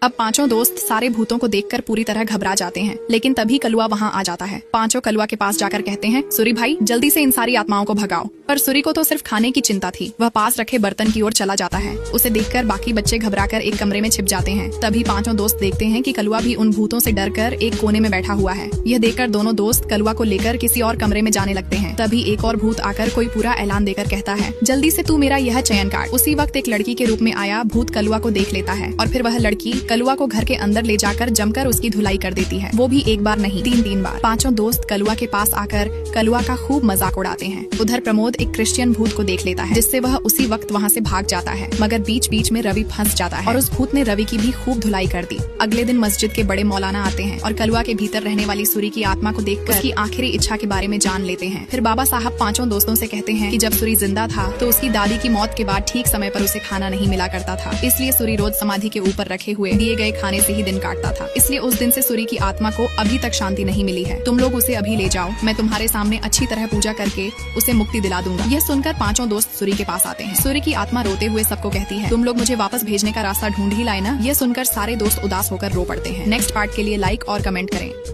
अब पांचों दोस्त सारे भूतों को देखकर पूरी तरह घबरा जाते हैं, लेकिन तभी कलुआ वहाँ आ जाता है। पांचों कलुआ के पास जाकर कहते हैं, सूरी भाई जल्दी से इन सारी आत्माओं को भगाओ। पर सूरी को तो सिर्फ खाने की चिंता थी। वह पास रखे बर्तन की ओर चला जाता है। उसे देखकर बाकी बच्चे घबराकर एक कमरे में छिप जाते हैं। तभी पांचों दोस्त देखते हैं कि कलुआ भी उन भूतों से डरकर एक कोने में बैठा हुआ है। यह देखकर दोनों दोस्त कलुआ को लेकर किसी और कमरे में जाने लगते हैं। तभी एक और भूत आकर कोई पूरा ऐलान देकर कहता है, जल्दी से तू मेरा यह चयन काट। उसी वक्त एक लड़की के रूप में आया भूत कलुआ को देख लेता है और फिर वह लड़की कलुआ को घर के अंदर ले जाकर जमकर उसकी धुलाई कर देती है। वो भी एक बार नहीं, तीन बार। पांचों दोस्त कलुआ के पास आकर कलुआ का खूब मजाक उड़ाते हैं। उधर प्रमोद एक क्रिश्चियन भूत को देख लेता है, जिससे वह उसी वक्त वहाँ से भाग जाता है। मगर बीच बीच में रवि फंस जाता है और उस भूत ने रवि की भी खूब धुलाई कर दी। अगले दिन मस्जिद के बड़े मौलाना आते हैं और कलुआ के भीतर रहने वाली सूरी की आत्मा को देखकर उसकी आखिरी इच्छा के बारे में जान लेते हैं। फिर बाबा साहब पांचों दोस्तों से कहते हैं कि जब सूरी जिंदा था तो उसकी दादी की मौत के बाद ठीक समय पर उसे खाना नहीं मिला करता था, इसलिए सूरी रोज समाधि के ऊपर रखे हुए दिए गए खाने से ही दिन काटता था। इसलिए उस दिन से सूरी की आत्मा को अभी तक शांति नहीं मिली है। तुम लोग उसे अभी ले जाओ, मैं तुम्हारे सामने अच्छी तरह पूजा करके उसे मुक्ति दिला दूंगा। यह सुनकर पांचों दोस्त सूरी के पास आते हैं। सूरी की आत्मा रोते हुए सबको कहती है, तुम लोग मुझे वापस भेजने का रास्ता ढूंढ ही लाए ना। यह सुनकर सारे दोस्त उदास होकर रो पड़ते हैं। नेक्स्ट पार्ट के लिए लाइक और कमेंट करें।